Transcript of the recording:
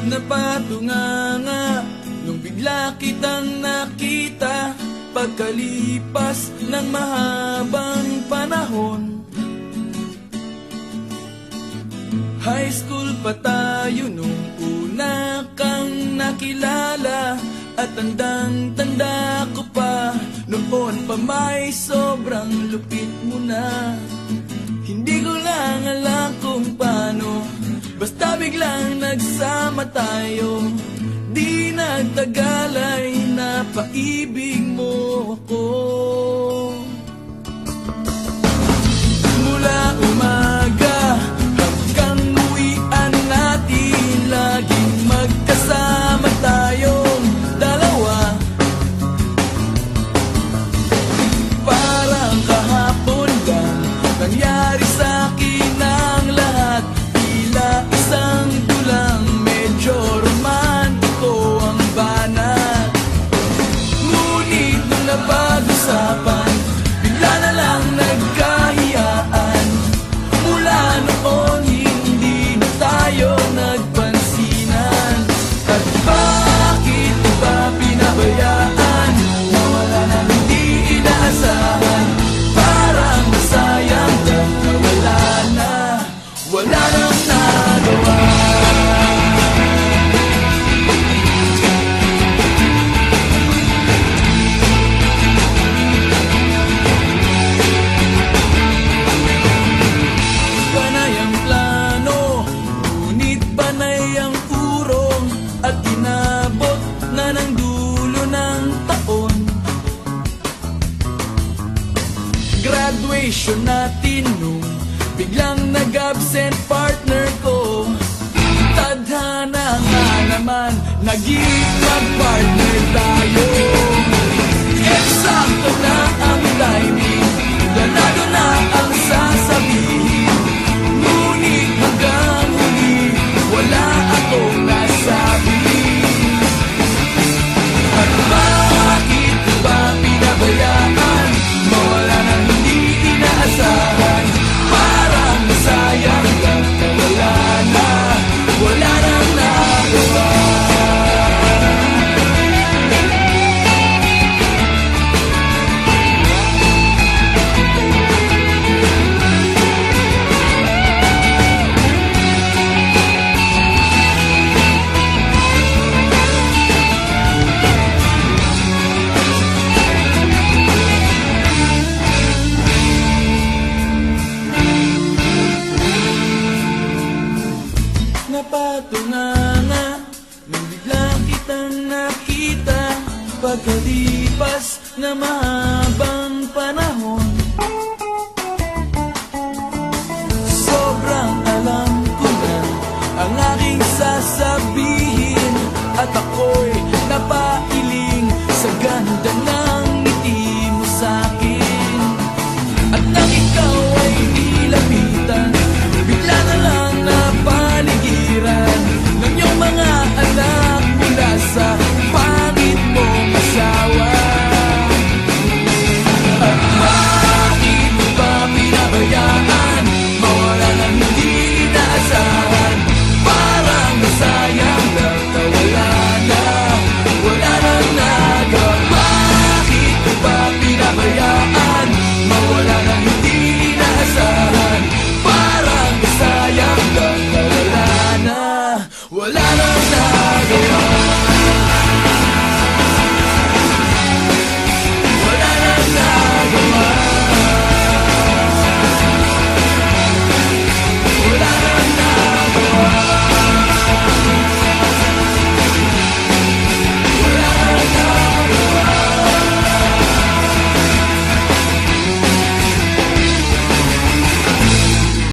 Napatunganga nung bigla kitang nakita, pagkalipas ng mahabang panahon. High school pa tayo nung una kang nakilala, at tandang-tanda ko pa, noon pa may sobrang lupit mo na. Hindi ko lang alam kung paano, basta biglang nagsama tayo. Di nagtagal ay napaibig mo ako. Mula umaga hanggang uwian natin, laging magkasama tayong dalawa. Parang kahapon lang nangyari sa'kin ang lahat, tila isang dulang medyo romantiko ang banat. Ngunit nung napag-usapan, bigla na lang nagkahiyaan. Mula noon hindi na tayo nagpansinan. At bakit ba pinabayaan, nawala na hindi inaasahan? Parang masayang lang nawala na, wala nang nagawa. Panay ang plano, ngunit panay ang urong, at inabot na ng dulo ng taon. Graduation natin nung biglang nag-absent partner ko. Tadhana nga naman, naging mag-partner tayo. Eksakto na ang timing, ganado na ang sasabihin. Ngunit hanggang huli, wala akong nasabi. At bakit ba pinabayaan, mawala nang hindi inaasahan? Parang masayang lang nawala na, wala nang nagawa. Napatunganga nung bigla kitang nakita, pagkalipas na mahabang